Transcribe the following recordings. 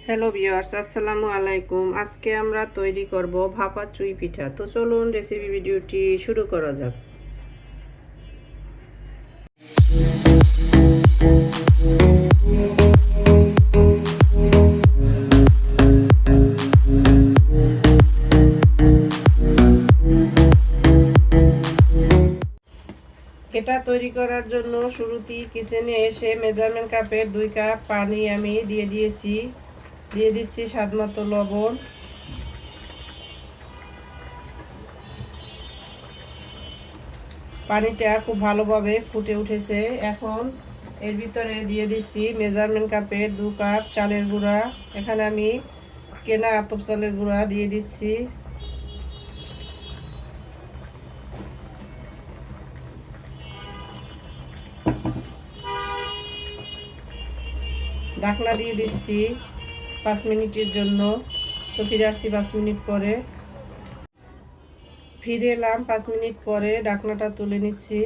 Hello viewers, আসসালামু আলাইকুম। আজকে আমরা তৈরি করব ভাপা চুই পিঠা। তো চলুন রেসিপি ভিডিওটি শুরু করা যাক। এটা তৈরি করার জন্য শুরুতেই কিচেনে এসে মেজারমেন্ট কাপের 2 কাপ পানি আমি দিয়ে দিচ্ছি স্বাদমতো লবণ। পানিটা খুব ভালোভাবে ফুটে উঠেছে। এখন এর ভিতরে দিয়ে দিচ্ছি মেজারমেন্ট কাপের 2 কাপ চালের গুঁড়া। এখানে আমি কেনা আতপ চালের গুঁড়া দিয়ে দিচ্ছি। ঢাকনা দিয়ে দিচ্ছি 5 মিনিটের জন্য। তো ফিরে আসছি 5 মিনিট পরে। ফিরে এলাম 5 মিনিট পরে, ঢাকনাটা তুলে নিচ্ছি।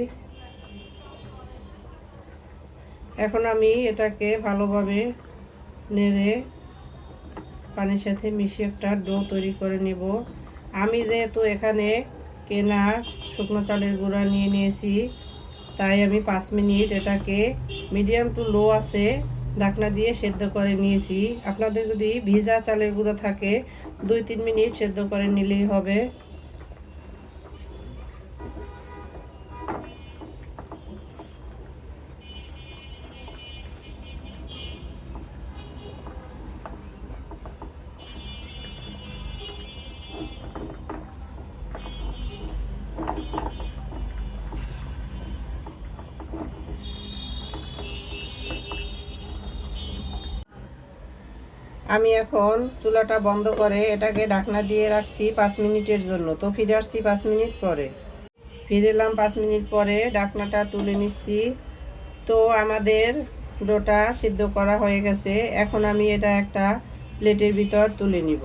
এখন আমি এটাকে ভালোভাবে নেড়ে পানির সাথে মিশিয়ে একটা ডো তৈরি করে নেব। আমি যেহেতু এখানে কেনা শুকনো চালের গুঁড়া নিয়ে নিয়েছি, তাই আমি 5 মিনিট এটাকে মিডিয়াম টু লো আছে ঢাকনা দিয়ে সেদ্ধ করে নিয়েছি। আপনাদের যদি ভিজা চালের গুঁড়ো থাকে 2-3 মিনিট সেদ্ধ করে নিলেই হবে। আমি এখন চুলাটা বন্ধ করে এটাকে ঢাকনা দিয়ে রাখছি 5 মিনিটের জন্য। তো ফিরে আসছি 5 মিনিট পরে। ফিরে এলাম 5 মিনিট পরে, ঢাকনাটা তুলে নিচ্ছি। তো আমাদের ডোটা সিদ্ধ করা হয়ে গেছে। এখন আমি এটা একটা প্লেটের ভিতর তুলে নিব।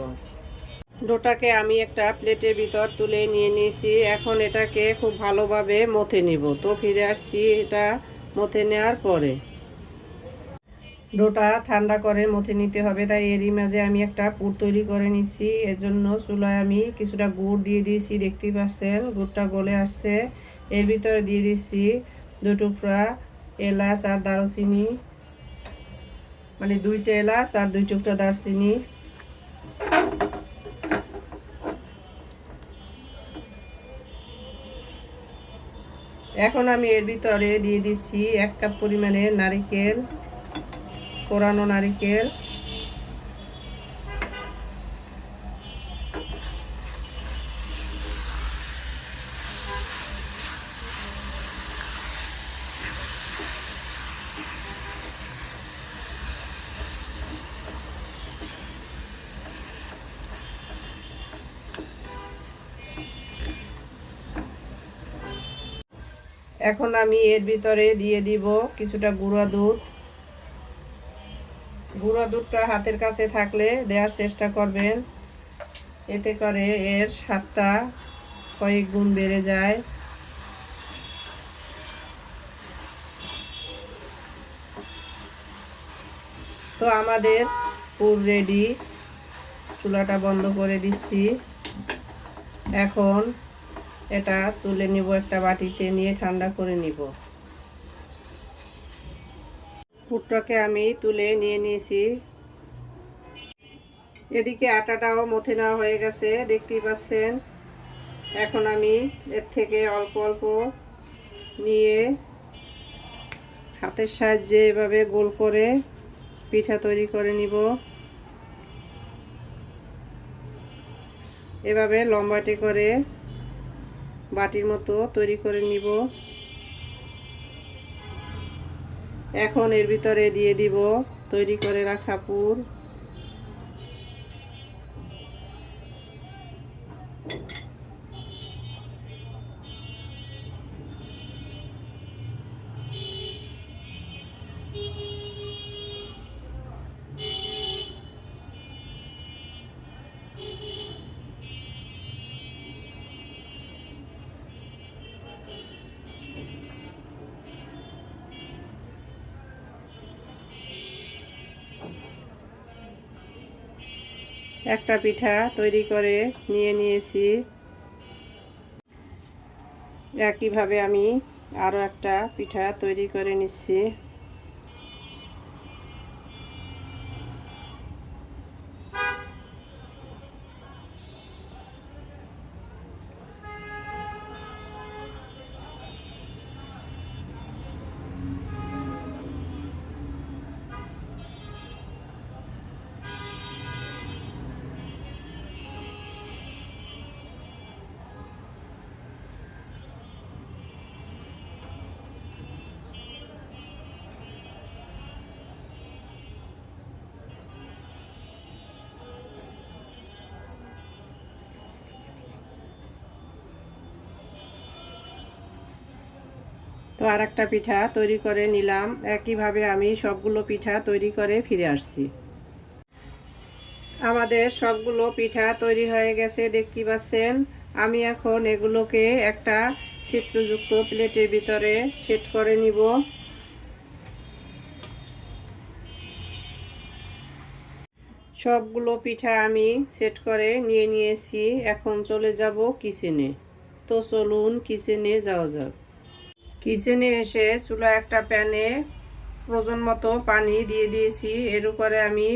ডোটাকে আমি একটা প্লেটের ভিতর তুলে নিয়ে নিয়েছি। এখন এটাকে খুব ভালোভাবে মথে নিব। তো ফিরে আসছি এটা মথে নেওয়ার পরে। ডোটা ঠান্ডা করে মথে নিতে হবে, তাই এরই মাঝে আমি একটা পুর তৈরি করে নিচ্ছি। এর জন্য চুলায় আমি কিছুটা গুড় দিয়ে দিয়েছি, দেখতেই পাচ্ছেন গুড়টা গলে আসছে। এর ভিতরে দিয়ে দিচ্ছি 2 টুকরা এলাচ আর দারুচিনি, মানে 2টা এলাচ আর 2 টুকরা দারচিনি। এখন আমি এর ভিতরে দিয়ে দিচ্ছি 1 কাপ পরিমাণে নারিকেল, কোরানো নারিকেল। এখন আমি এর ভিতরে দিয়ে দিব কিছুটা গুঁড়া দুধ। গুঁড়া দুধটা হাতের কাছে থাকলে দেওয়ার চেষ্টা করবেন, এতে করে এর স্বাদটা কয়েক গুণ বেড়ে যায়। তো আমাদের পুর রেডি। চুলাটা বন্ধ করে দিচ্ছি। এখন এটা তুলে নিব, একটা বাটিতে নিয়ে ঠান্ডা করে নিব। পুরটাকে আমি তুলে নিয়ে নিয়েছি। এদিকে আটাটাও মথে নেওয়া হয়ে গেছে, দেখতেই পাচ্ছেন। এখন আমি এর থেকে অল্প অল্প নিয়ে হাতের সাহায্যে এভাবে গোল করে পিঠা তৈরি করে নিব। এভাবে লম্বাটে করে বাটির মতো তৈরি করে নিব। এখন এর ভিতরে দিয়ে দিব তৈরি করে রাখা পুর। একটা পিঠা তৈরি করে নিয়ে নিয়েছি। একইভাবে আমি আরও একটা পিঠা তৈরি করে নিচ্ছি। তো আর একটা পিঠা তৈরি করে নিলাম। একইভাবে আমি সবগুলো পিঠা তৈরি করে ফিরে আসছি। আমাদের সবগুলো পিঠা তৈরি হয়ে গেছে দেখতে পাচ্ছেন। আমি এখন এগুলোকে একটা ছিদ্রযুক্ত প্লেটের ভিতরে সেট করে নিব। সবগুলো পিঠা আমি সেট করে নিয়ে নিয়েছি। এখন চলে যাব কিচেনে। তো চলুন কিচেনে যাওয়া যাক। কিচেনে এসে চুলা একটা প্যানে প্রয়োজন মতো পানি দিয়ে দিয়েছি। এর উপরে আমি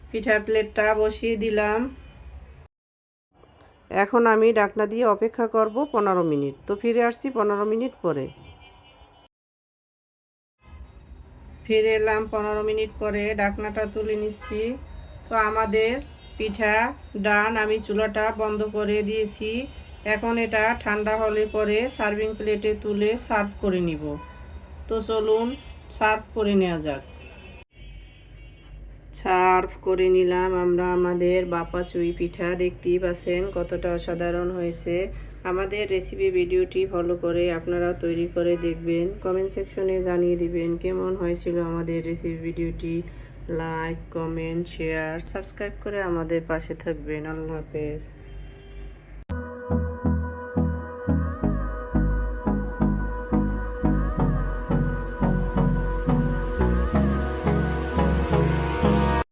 পিঠার প্লেটটা বসিয়ে দিলাম। এখন আমি ঢাকনা দিয়ে অপেক্ষা করব 15 মিনিট। তো ফিরে আসছি 15 মিনিট পরে। ফিরে এলাম 15 মিনিট পরে, ঢাকনাটা তুলে নিচ্ছি। তো আমাদের পিঠা ডান, আমি চুলাটা বন্ধ করে দিয়েছি। এখন এটা ঠান্ডা হলে পরে সার্ভিং প্লেটে তুলে সার্ভ করে নিব। তো চলুন সার্ভ করে নেওয়া যাক। সার্ভ করে নিলাম আমরা আমাদের বাপা চুই পিঠা। দেখতেই পাচ্ছেন কতটা অসাধারণ হয়েছে। আমাদের রেসিপি ভিডিওটি ফলো করে আপনারা তৈরি করে দেখবেন। কমেন্ট সেকশনে জানিয়ে দিবেন কেমন হয়েছিল আমাদের রেসিপি ভিডিওটি। লাইক, কমেন্ট, শেয়ার, সাবস্ক্রাইব করে আমাদের পাশে থাকবেন। আল্লাহ হাফেজ।